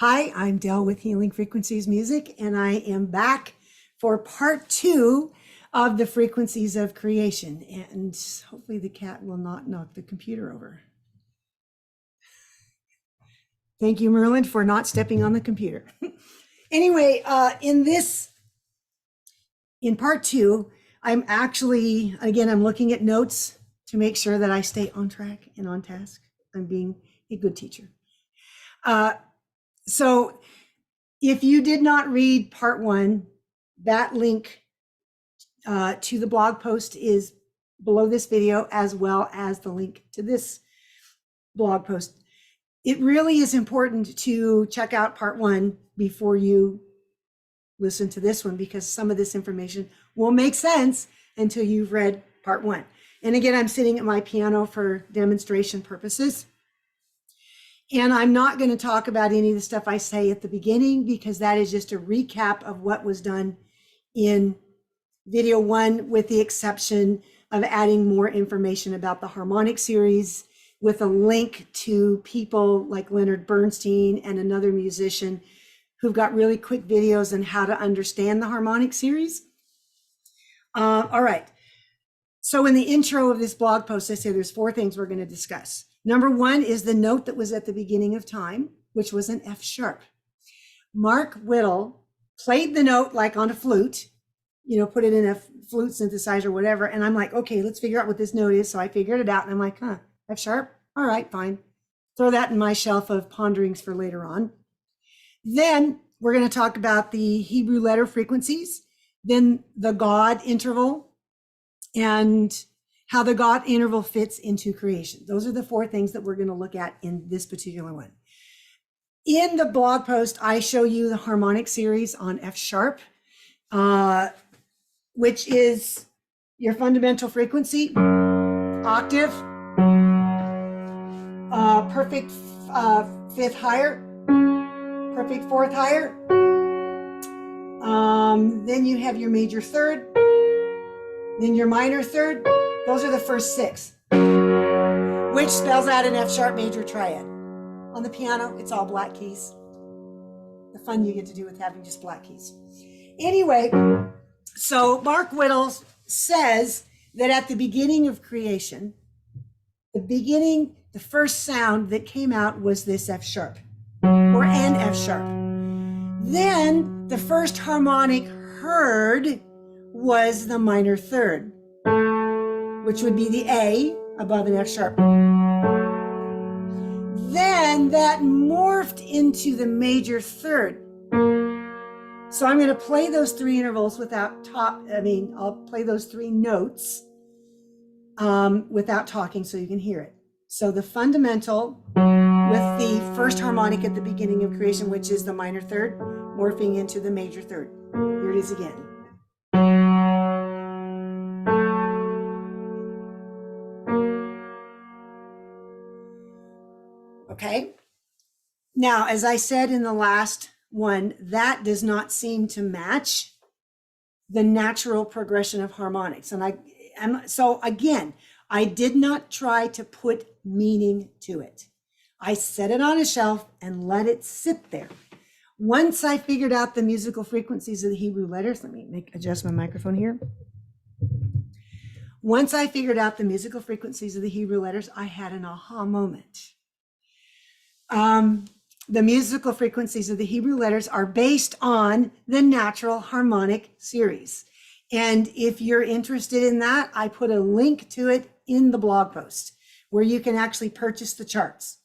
Hi, I'm Dell with Healing Frequencies Music, and I am back for part two of the frequencies of creation. And hopefully, the cat will not knock the computer over. Thank you, Merlin, for not stepping on the computer. Anyway, in part two, I'm actually, again, I'm looking at notes to make sure that I stay on track and on task. I'm being a good teacher. So if you did not read part one, that link to the blog post is below this video, as well as the link to this blog post. It really is important to check out part one before you listen to this one, because some of this information won't make sense until you've read part one. And again, I'm sitting at my piano for demonstration purposes. And I'm not going to talk about any of the stuff I say at the beginning, because that is just a recap of what was done in video one, with the exception of adding more information about the harmonic series with a link to people like Leonard Bernstein and another musician who've got really quick videos on how to understand the harmonic series. All right. So in the intro of this blog post, I say there's four things we're going to discuss. Number one is the note that was at the beginning of time, which was an F sharp. Mark Whittle played the note like on a flute, put it in a flute synthesizer or whatever. And I'm like, okay, let's figure out what this note is. So I figured it out, and I'm like, F sharp. All right, fine. Throw that in my shelf of ponderings for later on. Then we're going to talk about the Hebrew letter frequencies, then the God interval, and how the God interval fits into creation. Those are the four things that we're going to look at in this particular one. In the blog post, I show you the harmonic series on F sharp, which is your fundamental frequency, octave, perfect fifth higher, perfect fourth higher. Then you have your major third, then your minor third. Those are the first six, which spells out an F sharp major triad. On the piano, it's all black keys. The fun you get to do with having just black keys. Anyway, so Mark Whittle says that at the beginning of creation, the first sound that came out was this F sharp, or an F sharp. Then the first harmonic heard was the minor third, which would be the A above an F sharp. Then that morphed into the major third. So I'm going to play those three intervals I'll play those three notes without talking so you can hear it. So the fundamental with the first harmonic at the beginning of creation, which is the minor third, morphing into the major third. Here it is again. Okay. Now, as I said in the last one, that does not seem to match the natural progression of harmonics. So again, I did not try to put meaning to it. I set it on a shelf and let it sit there. Once I figured out the musical frequencies of the Hebrew letters, let me adjust my microphone here. Once I figured out the musical frequencies of the Hebrew letters, I had an aha moment. The musical frequencies of the Hebrew letters are based on the natural harmonic series. And if you're interested in that, I put a link to it in the blog post where you can actually purchase the charts.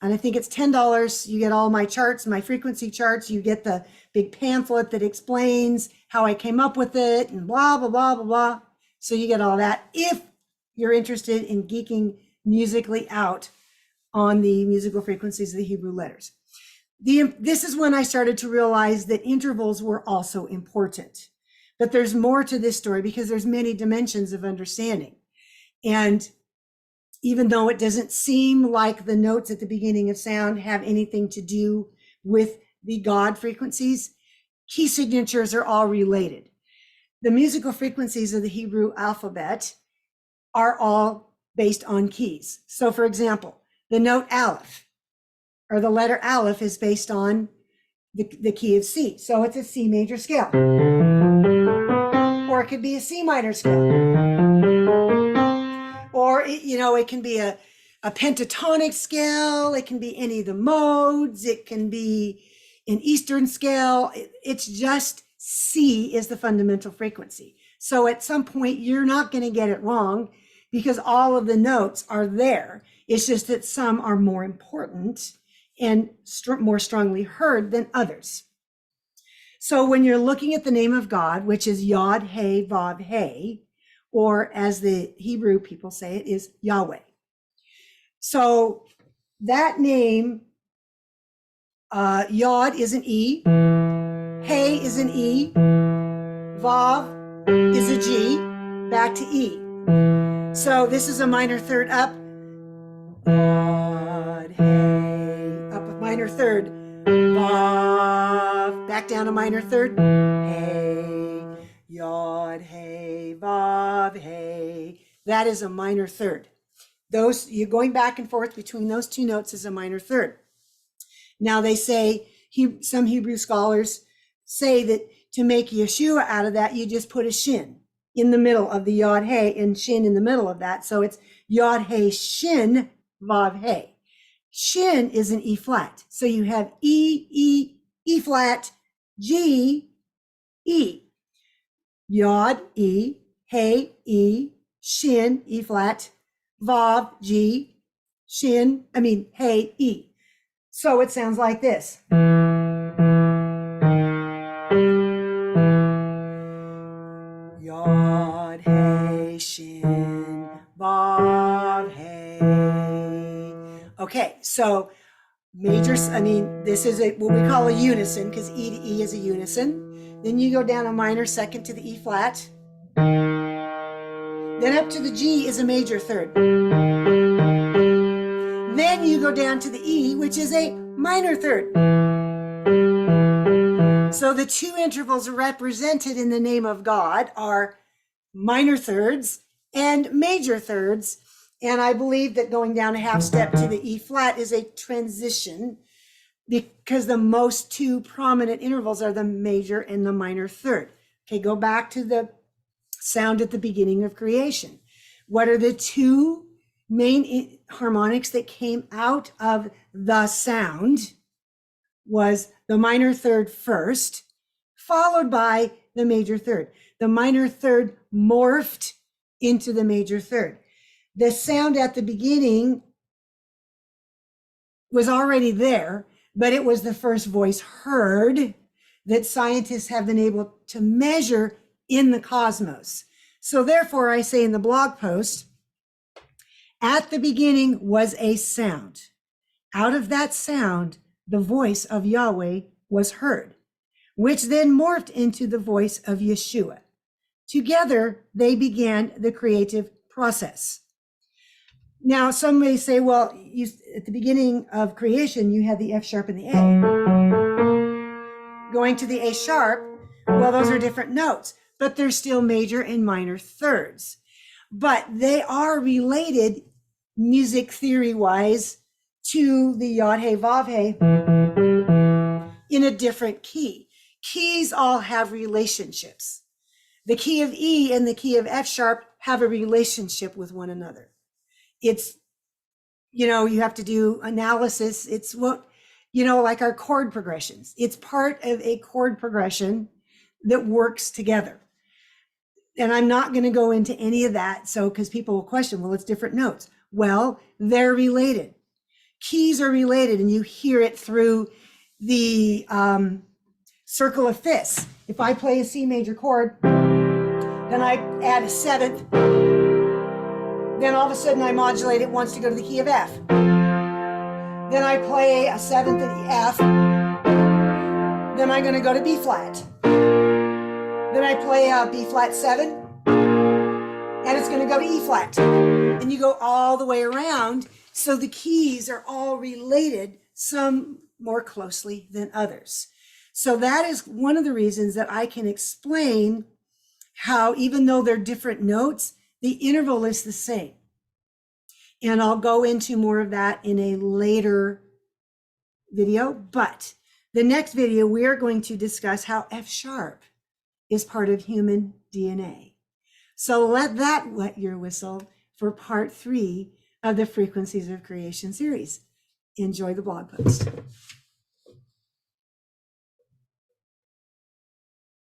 And I think it's $10. You get all my charts, my frequency charts. You get the big pamphlet that explains how I came up with it and blah, blah, blah, blah, blah. So you get all that if you're interested in geeking musically out on the musical frequencies of the Hebrew letters. This is when I started to realize that intervals were also important. But there's more to this story because there's many dimensions of understanding. And even though it doesn't seem like the notes at the beginning of sound have anything to do with the God frequencies, key signatures are all related. The musical frequencies of the Hebrew alphabet are all based on keys. So for example, the note Aleph or the letter Aleph is based on the key of C. So it's a C major scale. Or it could be a C minor scale. Or, it can be a pentatonic scale. It can be any of the modes. It can be an Eastern scale. It's just C is the fundamental frequency. So at some point, you're not going to get it wrong because all of the notes are there. It's just that some are more important and more strongly heard than others. So when you're looking at the name of God, which is Yod, He, Vav, He, or as the Hebrew people say it, is Yahweh. So that name, Yod is an E, He is an E, Vav is a G, back to E. So this is a minor third up, Yod, He, up a minor third, Vav, back down a minor third, He, Yod, He, Vav, He. That is a minor third. You're going back and forth between those two notes is a minor third. Now they say, some Hebrew scholars say that to make Yeshua out of that, you just put a shin in the middle of the Yod He and shin in the middle of that. So it's Yod He Shin Vav He. Shin is an E flat. So you have E flat, G, E. Yod, E, He, E, Shin, E flat, Vav, G, Shin, He, E. So it sounds like this. Yod, He, Shin, Vav, He. Okay, so this is what we call a unison because E to E is a unison. Then you go down a minor second to the E flat. Then up to the G is a major third. Then you go down to the E, which is a minor third. So the two intervals represented in the name of God are minor thirds and major thirds. And I believe that going down a half step to the E flat is a transition because the most two prominent intervals are the major and the minor third. Okay, go back to the sound at the beginning of creation. What are the two main harmonics that came out of the sound? Was the minor third first, followed by the major third. The minor third morphed into the major third. The sound at the beginning was already there, but it was the first voice heard that scientists have been able to measure in the cosmos. So therefore, I say in the blog post, at the beginning was a sound. Out of that sound, the voice of Yahweh was heard, which then morphed into the voice of Yeshua. Together, they began the creative process. Now, some may say, well, at the beginning of creation, you had the F sharp and the A. Going to the A sharp, well, those are different notes, but they're still major and minor thirds. But they are related music theory-wise to the Yod He Vav He in a different key. Keys all have relationships. The key of E and the key of F sharp have a relationship with one another. It's, you have to do analysis. It's like our chord progressions. It's part of a chord progression that works together. And I'm not going to go into any of that. So, because people will question, well, it's different notes. Well, they're related. Keys are related, and you hear it through the circle of fifths. If I play a C major chord, then I add a seventh, then all of a sudden I modulate it once to go to the key of F. Then I play a seventh at the F, then I'm going to go to B flat. Then I play a B flat 7, and it's going to go to E flat. And you go all the way around. So the keys are all related, some more closely than others. So that is one of the reasons that I can explain how, even though they're different notes, the interval is the same. And I'll go into more of that in a later video, but the next video, we are going to discuss how F sharp is part of human DNA. So let that wet your whistle for part 3 of the Frequencies of Creation series. Enjoy the blog post.